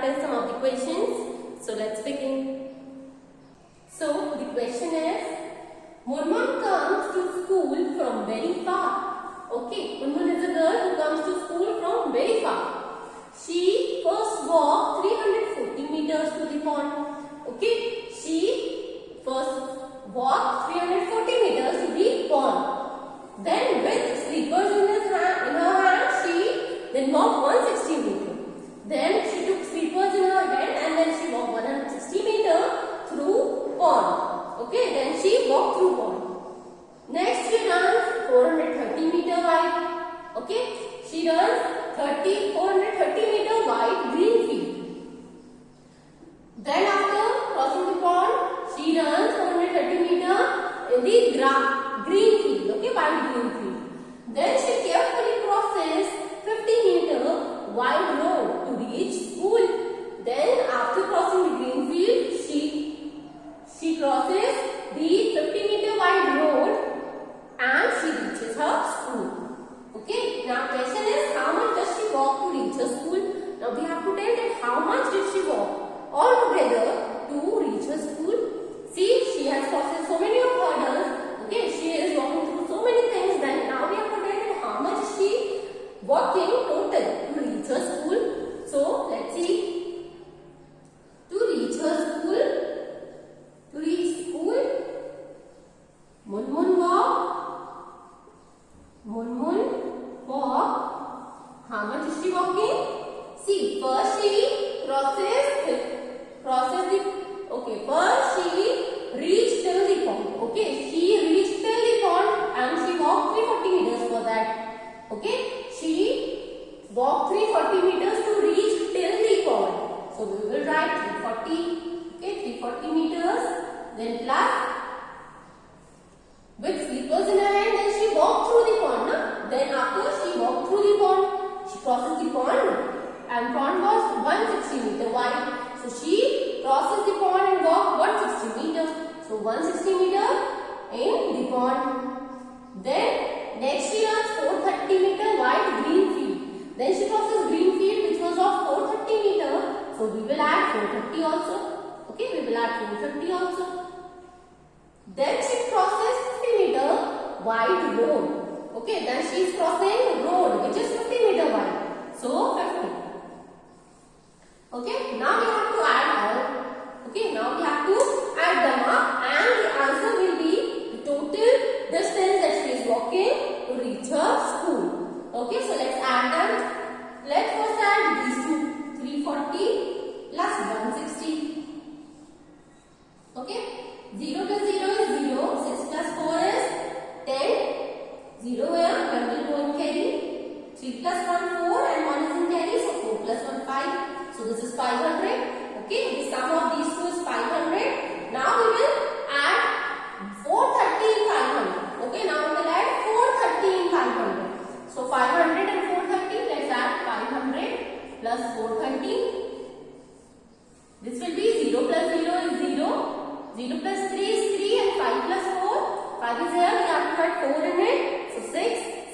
practice some of the questions. So let's begin. So the question is, Munmun comes to school from very far. Okay, Munmun is a girl who comes to school from very far. She first walked 340 meters to the pond. Okay, she first walked 340 meters to the pond. Then with slippers in her hand, she then walked 160 meters. Then she took slippers in her hand and then she walked 160 meters through pond. Okay, then she walked through pond. Next she runs 430 meter wide. Okay, she runs 430 meter wide green field. Then after crossing the pond, she runs 430 meter in the green field. Okay, wide green field. Then she carefully crosses 50 meter wide road to reach school. Then after crossing the green field, she crosses the 50 meter wide road and she reaches her school. Okay, now question is, how much does she walk to reach her school? Now we have to tell that how much did she walk altogether to reach her school. See, she has crossed so many of hurdles. Okay, she is walking through so many things. Then now we have to tell that how much is she walking total to reach her school. So let's see. To reach her school, Munmun walk. How much is she walking? See, first she crosses the. Okay, first she reached till the pond. Okay, she reached till the pond and she walked 340 meters for that. Okay, she walked 340 meters to reach till the pond. So we will write 340. Okay, 340 meters. Then plus with slippers in her hand, then she walked through the pond. Then after she walked through the pond, she crosses the pond and pond was 160 meter wide. So she crosses the pond and walks 160 meters. So 160 meter in the pond. Then next she runs 430 meter wide green field. Then she crosses green field which was of 430 meter. So we will add 430 also. Okay, we will add 430 also. Then she crosses 50 meter wide road. Okay, then she is crossing road which is 50 meter wide. So 50. Okay, now we have to add all. Okay, now we have to add them up and the answer will be the total distance that she is walking to reach her school. Okay, so let's add them. Let's first add these two. 340 plus 160. Okay, 0 plus 0 is 0. 6 plus 4 is 10. 0 here, 1 will go in carry. 3 plus 1, 4 and 1 is in carry. So 4 plus 1, 5. So this is 500. Okay, the sum of these two is 500. Now we will add 430 in 500. Okay, now we will add 430 in 500. So 500 and 430, let's add 500 plus 430. This will be 0 plus 0 is 0. 0 plus 3 is 3 and 5 plus 4. 5 is here, we have to add 4 in it. So 6,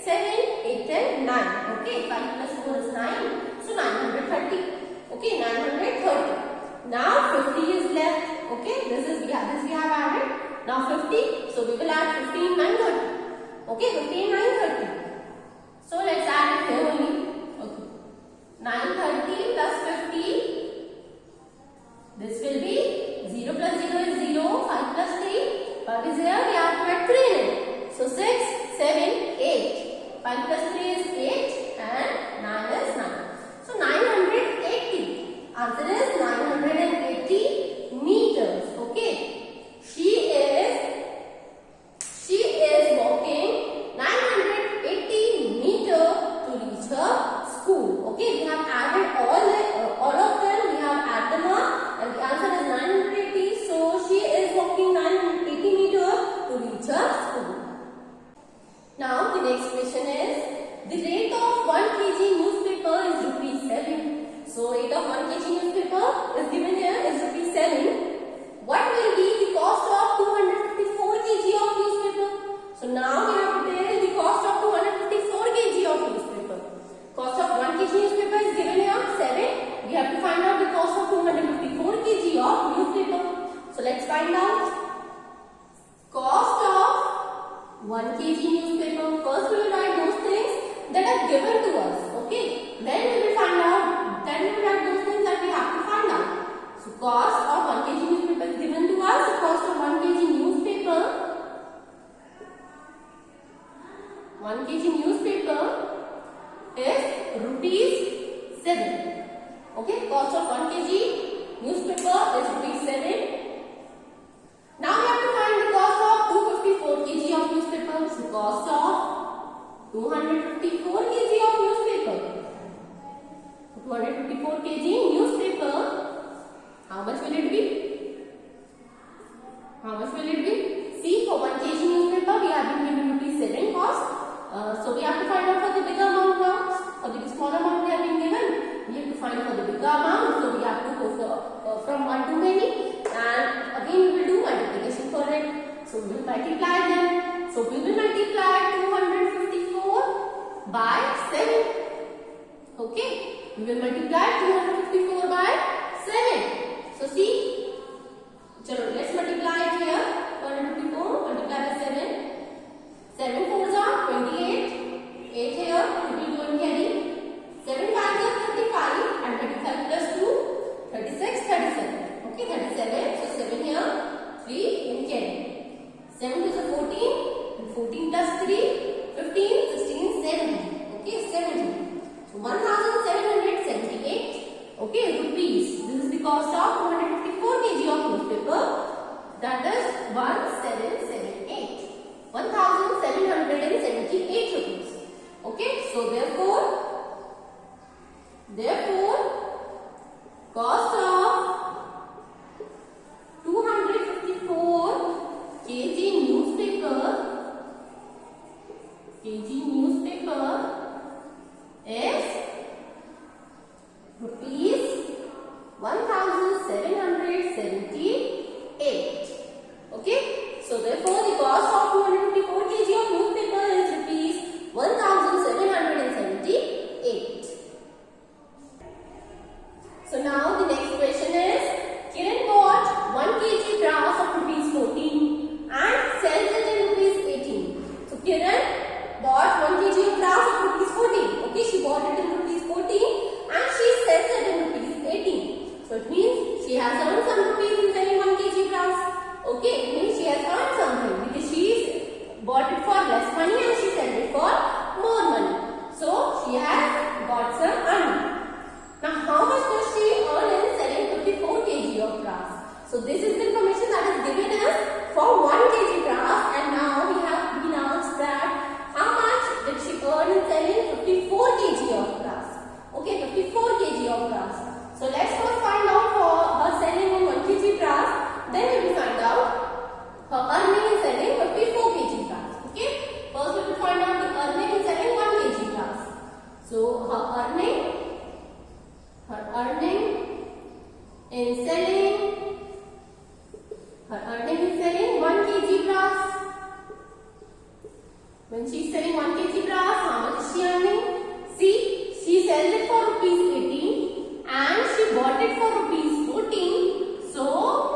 7, 8 and 9. Okay, 5 plus 4 is 9. So 930. Okay, 930. Now 50 is left. Okay, this we have added. Now 50. So we will add 50 in 930. Okay, 50 in 930. So let's add it here only. Okay, 930 plus 50. This will be 0 plus 0 is 0. 5 plus 3. 5 is here. We have to add 3 in it. So 6, 7, 8. 5 plus 3 is 8 and 9 is 9. So 980. Answer is 980 meters. Okay. She is walking 980 meters to reach her school. Okay. We have added all of them. We have added them up and the answer is 980. So she is walking 980 meters to reach her school. Now the next question is, the rate of 1 kg newspaper is rupees 7. So rate of 1 kg newspaper is given here is rupees 7. What will be the cost of 254 kg of newspaper? So now we have to tell the cost of 254 kg of newspaper. Cost of 1 kg newspaper is given here 7. We have to find out the cost given to us. Okay, then we will find out. Then we will have those things that we have to find out. So cost of 1 kg newspaper is given to us. The cost of 1 kg newspaper. 1 kg newspaper is ₹7. Okay, cost of 1 kg newspaper is ₹7. Now we have to find the cost of 254 kg of newspaper. So cost of 254 kg of newspaper. 254 kg newspaper. How much will it be? How much will it be? See, for 1 kg newspaper we have been given ₹7 cost. So we have to find out for the bigger amount now. For the smaller amount we have been given, we have to find for the bigger amount. So we have to go for from 1 to many, and again we will do multiplication for it. So we will multiply them. So we will multiply 254 by 7. Okay, we will multiply 254 by 7. So see, chalo, let's multiply it here. 254 multiply by 7. 7 4s are 28. 8 here, we will go and carry. 7 5s are 35, and 35 plus 2, 36, 37. Okay, 37. So 7 here, 3 in carry. 7 2s are 14, and 14 plus 3, 15, 16, 17. Okay, 70. So 1,778. Okay, rupees. This is the cost of 254 kg of newspaper. That is 1778. 1,778 rupees. Okay, so therefore, cost of 254 kg newspaper is rupees 1,778. Okay, so therefore the cost of 254 kg of newspaper is rupees 1,778. So now the next question is, Kiran bought 1 kg brass of ₹14 and sells it in ₹18. So Kiran bought 1 kg of brass of ₹14. Okay, she bought it in ₹14 and she sells it in ₹18. So it means she has earned some rupees in selling 1 kg brass. Okay, it means she has earned something because she bought it for less money and she sold it for more money. So she has got some earning. Now how much does she earn in selling 54 kg of brass? So this is the information that is given us for 1 kg brass, and now we have been asked that how much did she earn in selling 54 kg of brass? Okay, 54 kg of brass. So let's first find out for her selling in 1 kg brass, then we will find out her earning in selling 54 kg brass. Okay, first we will find out the earning in selling 1 kg brass. So her earning in selling 1 kg brass. When she is selling 1 kg brass, how much is she earning? See, she sells it for ₹18 and she bought it for ₹14. So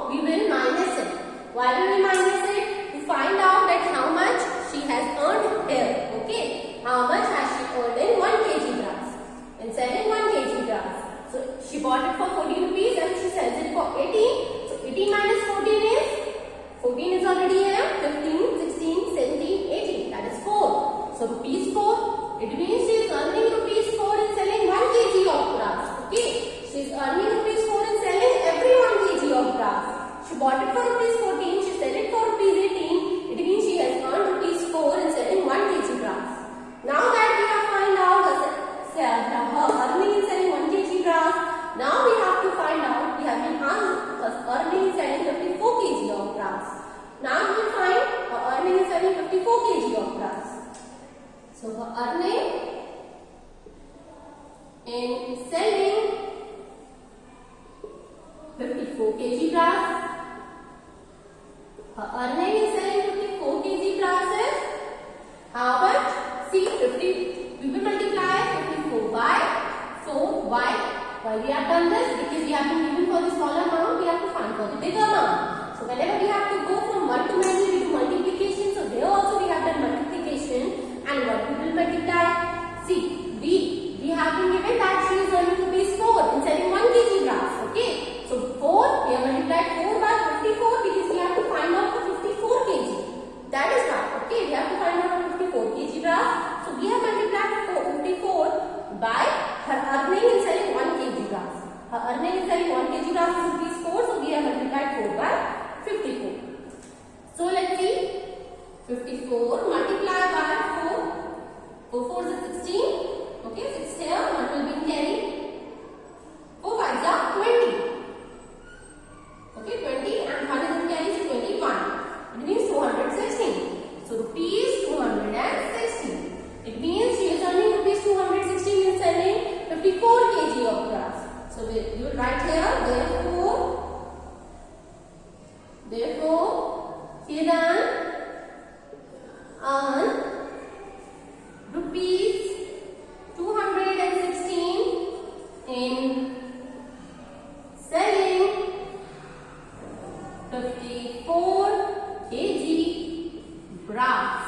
we will minus it. Why will we minus it? To find out that how much she has earned here. Okay, how much has she earned in 1 kg brass? In selling 1 kg brass. So she bought it for ₹14 and she sells it for 18. So 18 minus 14 is 14 is already here. 15, 16, 17, 18. That is 4. So ₹4. It means she is earning ₹4 in selling 1 kg of brass. Okay. She is earning ₹4 in selling every 1 kg of brass. She bought it for ₹14. She sold it for ₹18. It means she has earned ₹4 in selling 1 kg brass. Now that we have find out her earning in selling 1 kg brass, now we have to find out, we have been asked her earning in selling 54 kg of brass. Now we will find her earning in selling 54 kg of brass. So her earning in selling 54 kg brass. Her earning in selling 54 kg brass is how much? See, 50. We will multiply 54 by 4. Why? Why we have done this? Because we have been given for the smaller amount, we have to find for the bigger amount. So whenever we have to go from 1 to many, we do multiplication. So there also we have done multiplication. And what we will multiply? See, we have been given that she is earning rupees 4 in selling 1 kg grass. Okay, so 4 we have multiplied 4 by 54 because we have to find out for 54 kg. That is right. Okay, we have to find out for 54 kg grass. So we have multiplied 54 by her earning in selling 1 kg grass. Her earning in selling 1 kg grass is rupees 4. So we have multiplied 4 by 54. So let's see. 54 multiplied by 4. 4 4 is 16. Okay, 6 here. 1 will be carry. 4 5 are 20. Okay, 20 and 1 is in carry, so 21. It means 216. So rupees 216. It means she is earning rupees 216 in selling 54 kg of grass. So we will write here, therefore, Kiran earn rupees 216 in selling 54 kg grass.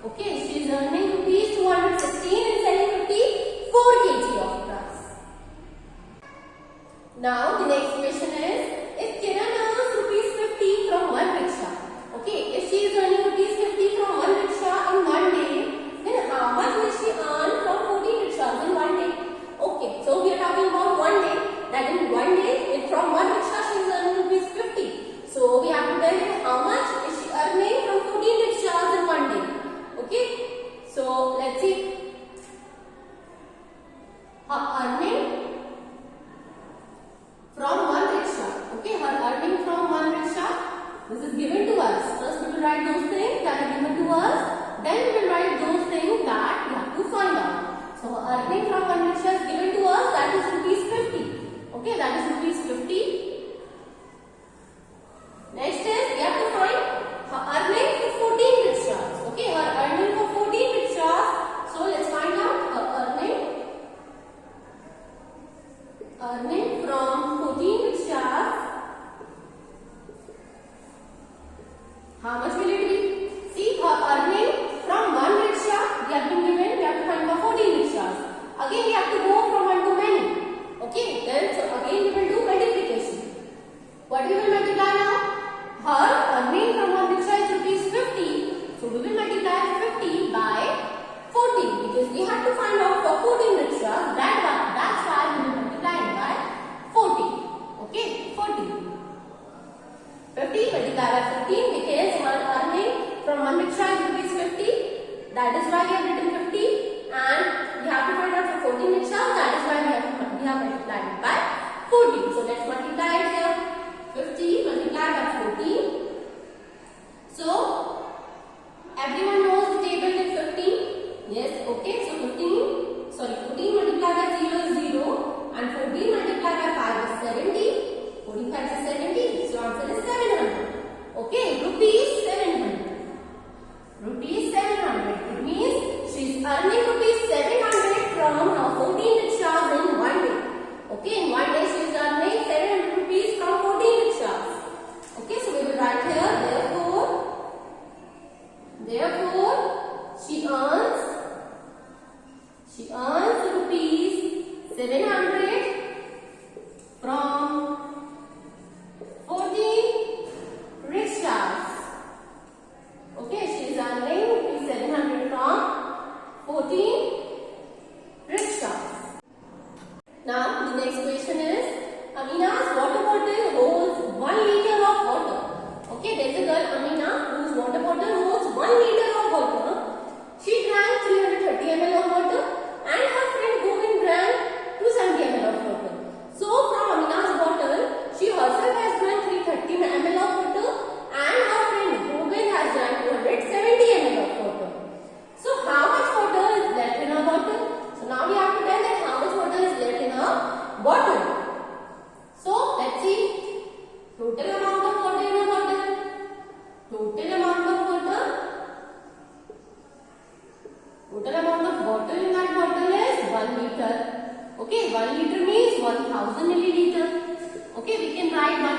Okay, she is earning rupees 216 in selling 54 kg of grass. Now the next question is, if Kiran earns rupees 50 from one rickshaw, okay, if she is earning rupees 50 from one rickshaw in one day, then how much will she earn from 14 rickshaws in one day? Okay, so we are talking about one day. That in one day, from one rickshaw she is earning rupees 50. So we have to tell her how much is she earning from 14 rickshaws in one day. Okay, so let's see. Her earning from one rickshaw. Okay, her earning from one rickshaw. This is given to us. First we will write those things that are given to us. Then we will write those things that we have to find out. So her earning from one rickshaw is given to us. That is rupees 50. Okay, that is rupees 50. Next is we have to find her earning for 14 rickshaws. Okay, her earning for 14 rickshaws. So let's find out her earning from 14 rickshaws. How much will it be? See, her earning from one rickshaw we have been given. We have to find for 14 rickshaws. Again, we have to go from one to many. Okay, then so again we will do multiplication. What we will multiply now? Her earning from one rickshaw is rupees 50. So we will multiply 50 by 14 because we have to find out for 14 rickshaws. That's why we will multiply it by 14. Okay, 14. 50 multiplied by 15 because her earning from one rickshaw is rupees 50. That is why we have written 50. And we have to find out for 14 rickshaws. That is why we have multiplied it by 14. So let's multiply it here. 50 multiplied by 14. So everyone knows the table is 15. Yes, okay. So 14 multiplied by 0 is 0. And 14 multiplied by 5 is 70. 45 is 70. So answer is 700. Okay, rupees 700. Rupees 700. It means she is earning rupees 700 from her 14 rickshaws in one day. Okay, in one day she is earning 700 rupees from 14 rickshaws. Okay, so we will write here, therefore she earns rupees 700 from 14 rickshaws. Okay, she is earning rupees 700 from 14 rickshaws. Now the next question is, Amina's water bottle holds 1 liter of water. Okay, there is a girl Amina whose water bottle holds 1 liter of water. She drank 330 ml of water and her friend Govind drank 270 ml of water. So from Amina's bottle, she herself has drank 330 ml of water and her friend Govind has drank 270 ml of water. So how much water is left in her bottle? So now we have to tell that how much water is left in her bottle. So let's see. Total amount of water in a bottle. Total amount of water. Total amount of water in that bottle is 1 liter. Okay, 1 liter means 1000 milliliter. Okay, we can write 1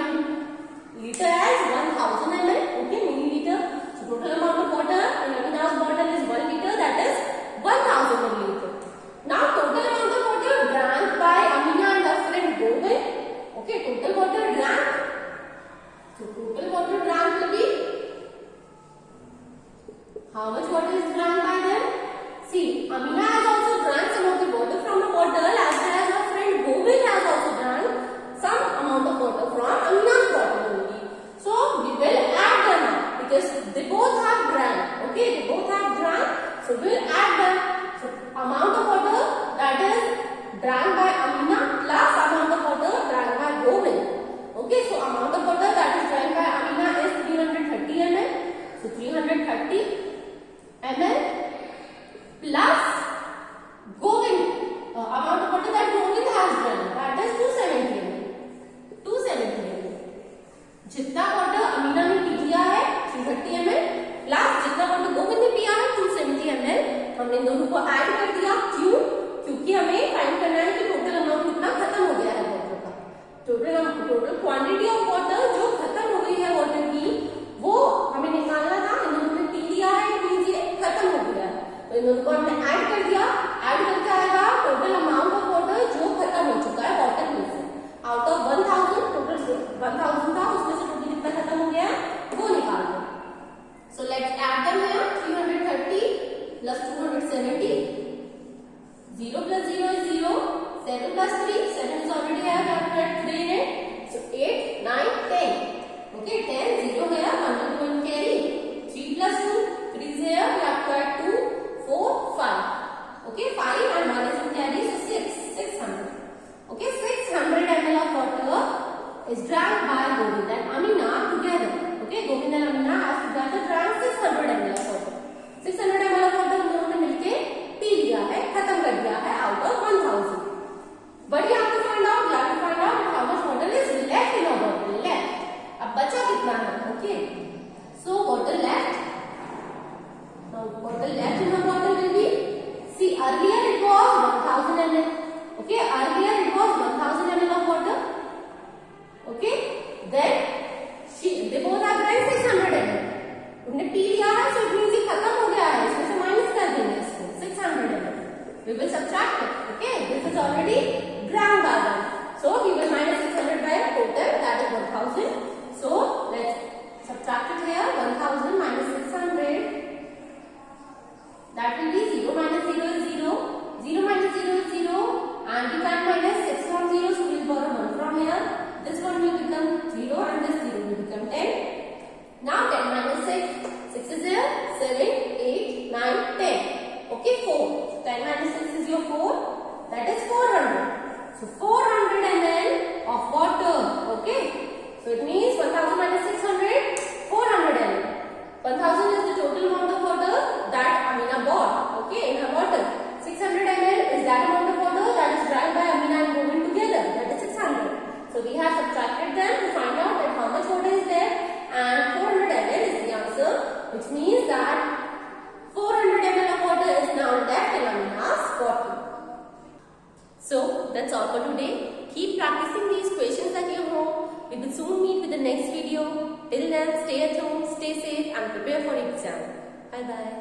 liter as 1000 ml. Okay, milliliter. So total amount of water in Amina's bottle is 1 liter. That is 1000 milliliter. Now total amount of water drank by Amina and her friend Govind. Okay, total water drank. So total water drank will be, how much water is drank by them? See, Amina has also drank some of the water from a bottle, as well as her friend Govind has also drank some amount of water from Amina's bottle only. So we will add them up because they both have drank. Okay, they both have drank. So we will add them. So amount of water that is drank by Amina plus amount of water drank by Govind. Okay, so amount of water that is drank by Amina is 330 ml. So 330 ml plus Govind, amount of water that Govind has drank, that is 270 ml. 270 ml. जितना water Amina ने P लिया है 330 ml plus जितना water Govind ने पिया है 270 ml, हमने दोनों को ऐड कर दिया। क्यों? क्योंकि हमें फाइंड करना है कि टोटल अमाउंट कितना खत्म हो गया है वाटर का। टोटल क्वांटिटी ऑफ वाटर जो खत्म हो गई है वाटर की, वो हमें निकालना था। इन दोनों ने पी लिया है, मींस ये खत्म हो गया है, तो इन दोनों को हमने ऐड कर दिया। ऐड करके आएगा टोटल अमाउंट ऑफ वाटर जो खत्म हो चुका है वाटर में से। आउट ऑफ 1000 टोटल 1000 था, उसमें से टोटल कितना खत्म हो गया वो निकाल दो। So let's add them here. 330 plus 270, 0 plus 0 is 0, 7 plus 3, 7 is already here, we have to add 3 in it. So 8, 9, 10. Okay, 10, 0 here, 1 will go in carry. 3 plus 2, 3 is here, we have to add 2, 4, 5. Okay, 5 and 1 is in carry, so 600. Okay, 600 ml of water is drank by Govind and Amina together. Okay, Govind and Amina has together drank 600 ml of water. 600 ml of water दोनों ने मिलके P लिया है, खत्म कर दिया है out of 1000. But you have to find out how much water is left in a bottle. Left. अब बचा कितना है? Okay. So water left. Now water left in a bottle will be, see earlier it was 1000 ml. Okay, earlier it was 1000 ml of water. Okay, then they both have drank 600 ml. उन्हें P लिया है, so it means ये खत्म हो गया है, इसमें से माइनस कर देंगे इसको 600 ml. We will subtract it. Okay, this is already drank by them. So we will minus 600 by total, that is 1000. So let's subtract it here. 1000 minus 600. That will be 0 minus 0 is 0. 0 minus 0 is 0. And we can minus 6 from 0, so we will borrow 1 from here. This one will become 0 and this 0 will become 10. Now 10 minus 6. 6 is here. 7, 8, 9, 10. Okay, 4. 10 minus 6 is your 4. That is 400. So 400 ml of water. Okay. So it means 1000 minus 600, 400 ml. 1000 is the total amount of water that Amina bought. Okay, in her bottle. 600 ml is that amount of water that is drank by Amina and Govind together. That is 600. So we have subtracted them to find out that how much water is there, and 400 ml is the answer, which means that 400 ml of water is now left in Amina's bottle. So that's all for today. Keep practicing these questions at your home. We will soon meet with the next video. Till then, stay at home, stay safe and prepare for exam. Bye bye.